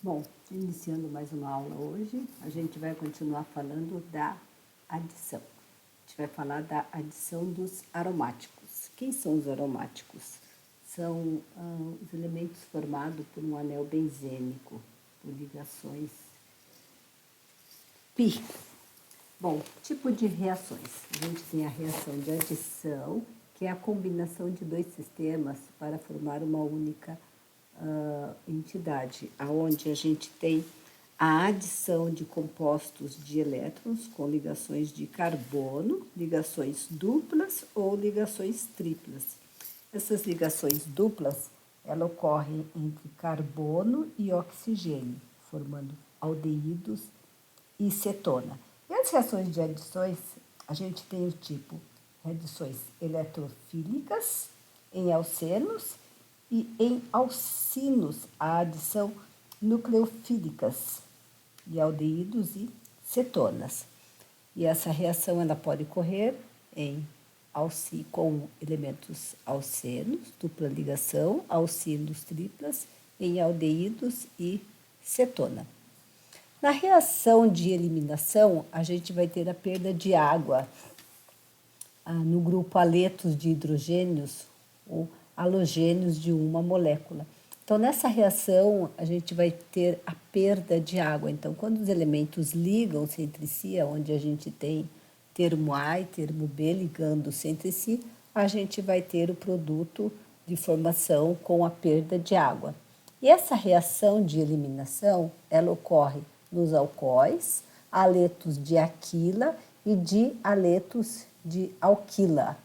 Bom, iniciando mais uma aula hoje, a gente vai continuar falando da adição. A gente vai falar da adição dos aromáticos. Quem são os aromáticos? São os elementos formados por um anel benzênico, por ligações pi. Bom, tipo de reações. A gente tem a reação de adição, que é a combinação de dois sistemas para formar uma única entidade, aonde a gente tem a adição de compostos de elétrons com ligações de carbono, ligações duplas ou ligações triplas. Essas ligações duplas, ela ocorrem entre carbono e oxigênio, formando aldeídos e cetona. E as reações de adições, a gente tem o tipo adições eletrofílicas em alcenos e em alcinos a adição nucleofílicas de aldeídos e cetonas. E essa reação ela pode ocorrer com elementos alcenos, dupla ligação, alcinos triplas, em aldeídos e cetona. Na reação de eliminação, a gente vai ter a perda de água no grupo aletos de hidrogênios ou halogênios de uma molécula. Então, nessa reação, a gente vai ter a perda de água. Então, quando os elementos ligam-se entre si, onde a gente tem termo A e termo B ligando-se entre si, a gente vai ter o produto de formação com a perda de água. E essa reação de eliminação, ela ocorre nos alcoóis, aletos de aquila e de aletos de alquila.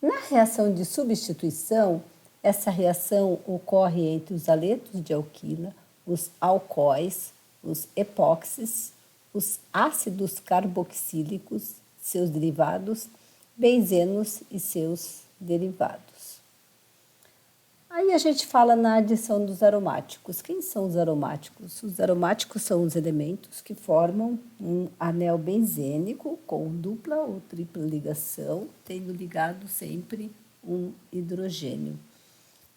Na reação de substituição, essa reação ocorre entre os aletos de alquila, os alcoóis, os epóxis, os ácidos carboxílicos, seus derivados, benzenos e seus derivados. Aí a gente fala na adição dos aromáticos. Quem são os aromáticos? Os aromáticos são os elementos que formam um anel benzênico com dupla ou tripla ligação, tendo ligado sempre um hidrogênio.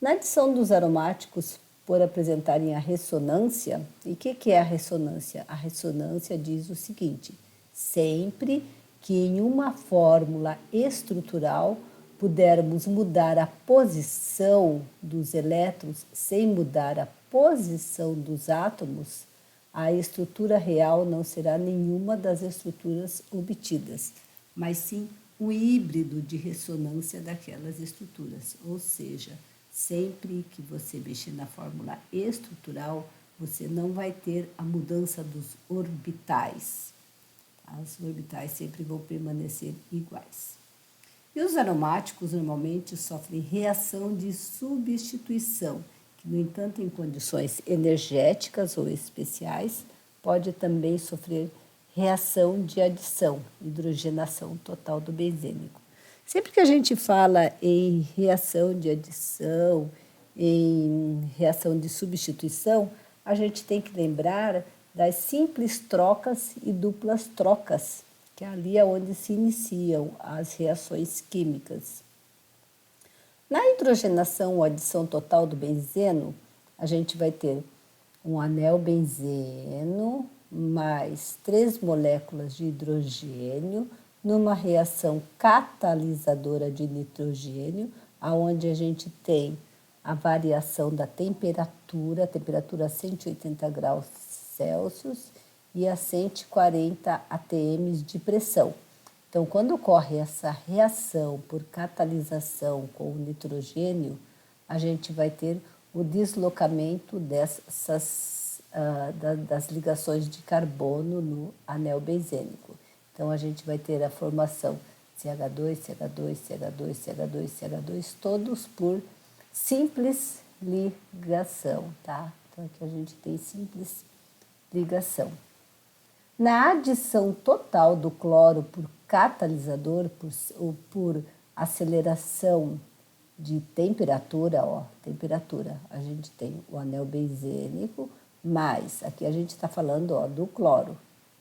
Na adição dos aromáticos, por apresentarem a ressonância, e o que é a ressonância? A ressonância diz o seguinte: sempre que em uma fórmula estrutural pudermos mudar a posição dos elétrons sem mudar a posição dos átomos, a estrutura real não será nenhuma das estruturas obtidas, mas sim um híbrido de ressonância daquelas estruturas. Ou seja, sempre que você mexer na fórmula estrutural, você não vai ter a mudança dos orbitais. As orbitais sempre vão permanecer iguais. E os aromáticos normalmente sofrem reação de substituição, que, no entanto, em condições energéticas ou especiais, pode também sofrer reação de adição, hidrogenação total do benzênico. Sempre que a gente fala em reação de adição, em reação de substituição, a gente tem que lembrar das simples trocas e duplas trocas, que é ali onde se iniciam as reações químicas. Na hidrogenação ou adição total do benzeno, a gente vai ter um anel benzeno mais 3 moléculas de hidrogênio numa reação catalisadora de nitrogênio, aonde a gente tem a variação da temperatura, a temperatura 180 graus Celsius, e a 140 atm de pressão. Então, quando ocorre essa reação por catalisação com o nitrogênio, a gente vai ter o deslocamento das ligações de carbono no anel benzênico. Então, a gente vai ter a formação CH2, CH2, CH2, CH2, CH2, todos por simples ligação, tá? Então, aqui a gente tem simples ligação. Na adição total do cloro por catalisador, por aceleração de temperatura, a gente tem o anel benzênico, mais, aqui a gente está falando do cloro,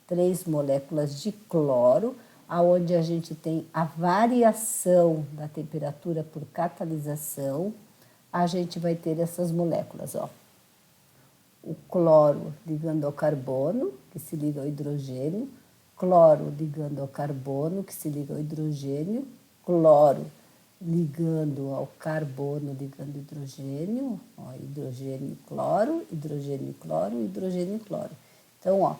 3 moléculas de cloro, aonde a gente tem a variação da temperatura por catalisação, a gente vai ter essas moléculas, o cloro ligando ao carbono, que se liga ao hidrogênio, cloro ligando ao carbono, que se liga ao hidrogênio, cloro ligando ao carbono, ligando ao hidrogênio, ó, hidrogênio, cloro, hidrogênio, cloro. Então, ó,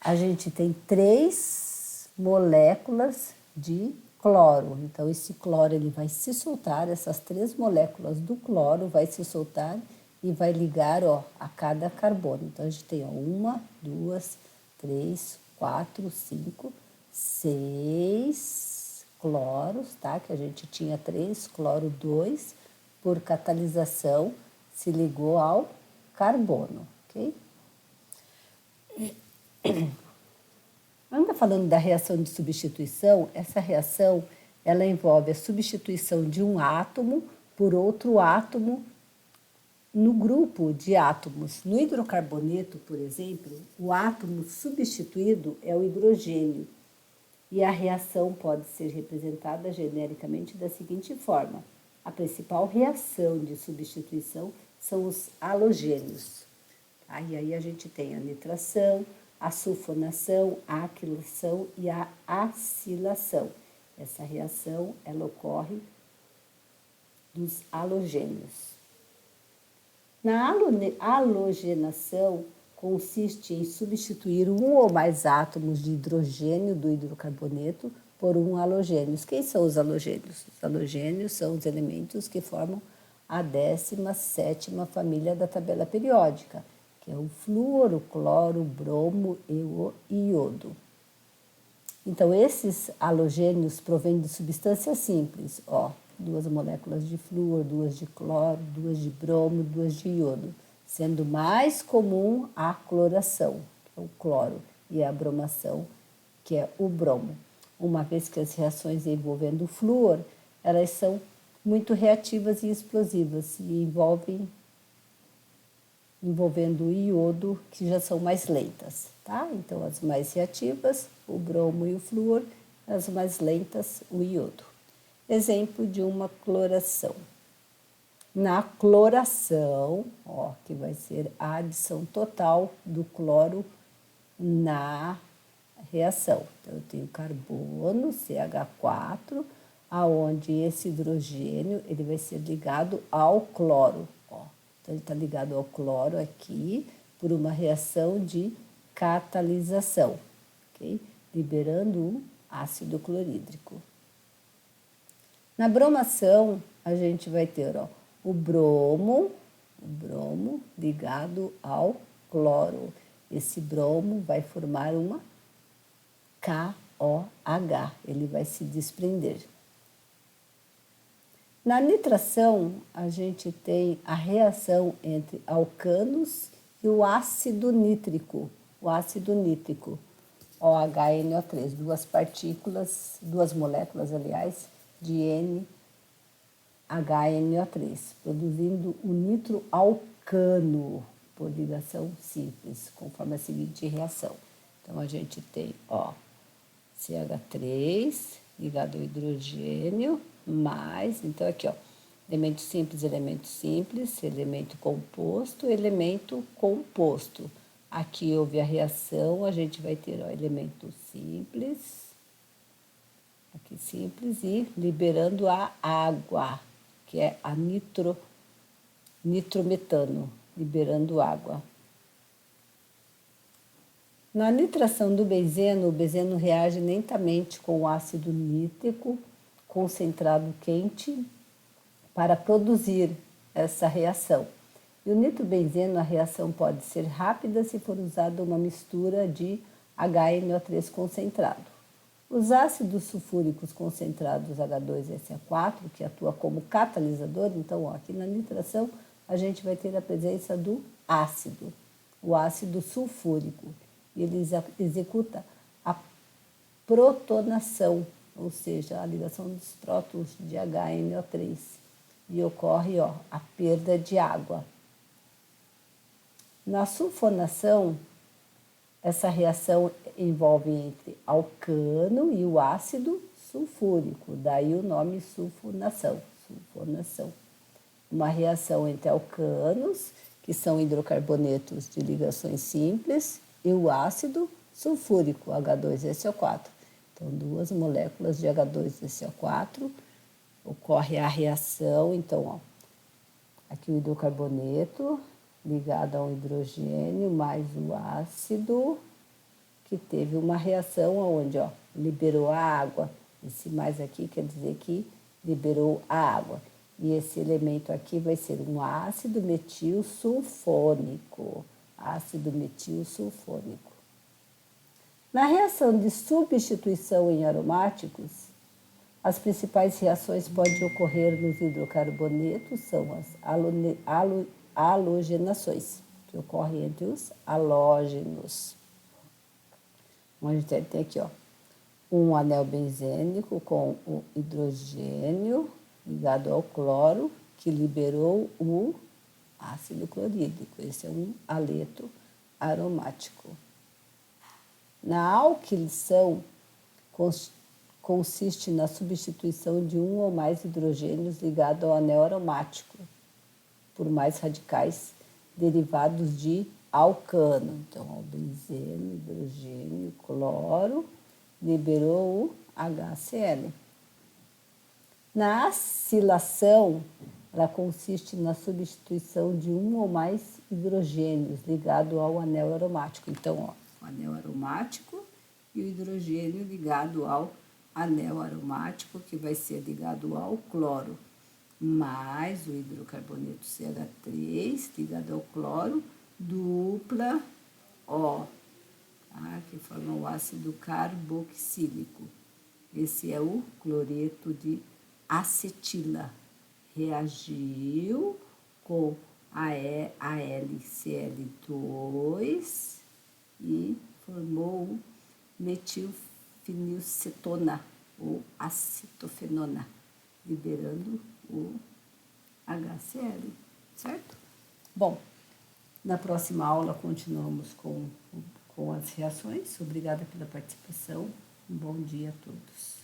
a gente tem 3 moléculas de cloro. Então, esse cloro ele vai se soltar, essas 3 moléculas do cloro vai se soltar e vai ligar, ó, a cada carbono. Então, a gente tem, ó, 1, 2, 3, 4, 5, 6 cloros, tá? Que a gente tinha 3, cloro 2, por catalisação, se ligou ao carbono, ok? Ainda falando da reação de substituição, essa reação ela envolve a substituição de um átomo por outro átomo no grupo de átomos. No hidrocarboneto, por exemplo, o átomo substituído é o hidrogênio. E a reação pode ser representada genericamente da seguinte forma. A principal reação de substituição são os halogênios. Tá? E aí a gente tem a nitração, a sulfonação, a aquilação e a acilação. Essa reação ela ocorre dos halogênios. Na halogenação, consiste em substituir um ou mais átomos de hidrogênio do hidrocarboneto por um halogênio. Quem são os halogênios? Os halogênios são os elementos que formam a 17ª família da tabela periódica, que é o flúor, o cloro, o bromo e o iodo. Então, esses halogênios provêm de substâncias simples, ó, 2 moléculas de flúor, 2 de cloro, 2 de bromo, 2 de iodo, sendo mais comum a cloração, que é o cloro, e a bromação, que é o bromo. Uma vez que as reações envolvendo o flúor, elas são muito reativas e explosivas e envolvendo o iodo, que já são mais lentas, tá? Então, as mais reativas, o bromo e o flúor, as mais lentas, o iodo. Exemplo de uma cloração. Na cloração, ó, que vai ser a adição total do cloro na reação. Então, eu tenho carbono, CH4, aonde esse hidrogênio ele vai ser ligado ao cloro. Ó. Então, ele está ligado ao cloro aqui por uma reação de catalisação, ok? Liberando um ácido clorídrico. Na bromação, a gente vai ter, ó, o bromo ligado ao cloro. Esse bromo vai formar uma KOH, ele vai se desprender. Na nitração, a gente tem a reação entre alcanos e o ácido nítrico. O ácido nítrico, OHNO3, 2 partículas, 2 moléculas, aliás, de NHNO3, produzindo o nitroalcano por ligação simples, conforme a seguinte reação. Então, a gente tem, ó, CH3 ligado ao hidrogênio, mais, então aqui, ó, elemento simples, elemento composto. Aqui houve a reação, a gente vai ter, ó, elemento simples, aqui simples, e liberando a água, que é a nitrometano, liberando água. Na nitração do benzeno, o benzeno reage lentamente com o ácido nítrico concentrado quente para produzir essa reação. E o nitrobenzeno, a reação pode ser rápida se for usada uma mistura de HNO3 concentrado. Os ácidos sulfúricos concentrados H2SO4, que atua como catalisador, então ó, aqui na nitração a gente vai ter a presença do ácido, o ácido sulfúrico. Ele executa a protonação, ou seja, a ligação dos prótons de HNO3, e ocorre, ó, a perda de água. Na sulfonação, essa reação envolve entre alcano e o ácido sulfúrico, daí o nome sulfonação. Uma reação entre alcanos, que são hidrocarbonetos de ligações simples, e o ácido sulfúrico, H2SO4. Então, duas moléculas de H2SO4, ocorre a reação, então, ó, aqui o hidrocarboneto ligado ao hidrogênio mais o ácido, que teve uma reação onde, ó, liberou a água. Esse mais aqui quer dizer que liberou a água. E esse elemento aqui vai ser um ácido metil sulfônico. Ácido metil sulfônico. Na reação de substituição em aromáticos, as principais reações podem ocorrer nos hidrocarbonetos, são as halogenações, que ocorrem entre os halógenos. A gente tem aqui, ó, um anel benzênico com o hidrogênio ligado ao cloro, que liberou o ácido clorídrico. Esse é um haleto aromático. Na alquilição, consiste na substituição de um ou mais hidrogênios ligado ao anel aromático por mais radicais derivados de alcano. Então, o benzeno, hidrogênio, cloro, liberou o HCl. Na acilação, ela consiste na substituição de um ou mais hidrogênios ligado ao anel aromático. Então, ó, o anel aromático e o hidrogênio ligado ao anel aromático, que vai ser ligado ao cloro, mais o hidrocarboneto CH3 ligado ao cloro, dupla O, tá? Que forma o ácido carboxílico. Esse é o cloreto de acetila. Reagiu com AlCl2 e formou o metilfenilcetona ou acetofenona, liberando o HCl, certo? Bom, na próxima aula continuamos com as reações. Obrigada pela participação. Um bom dia a todos.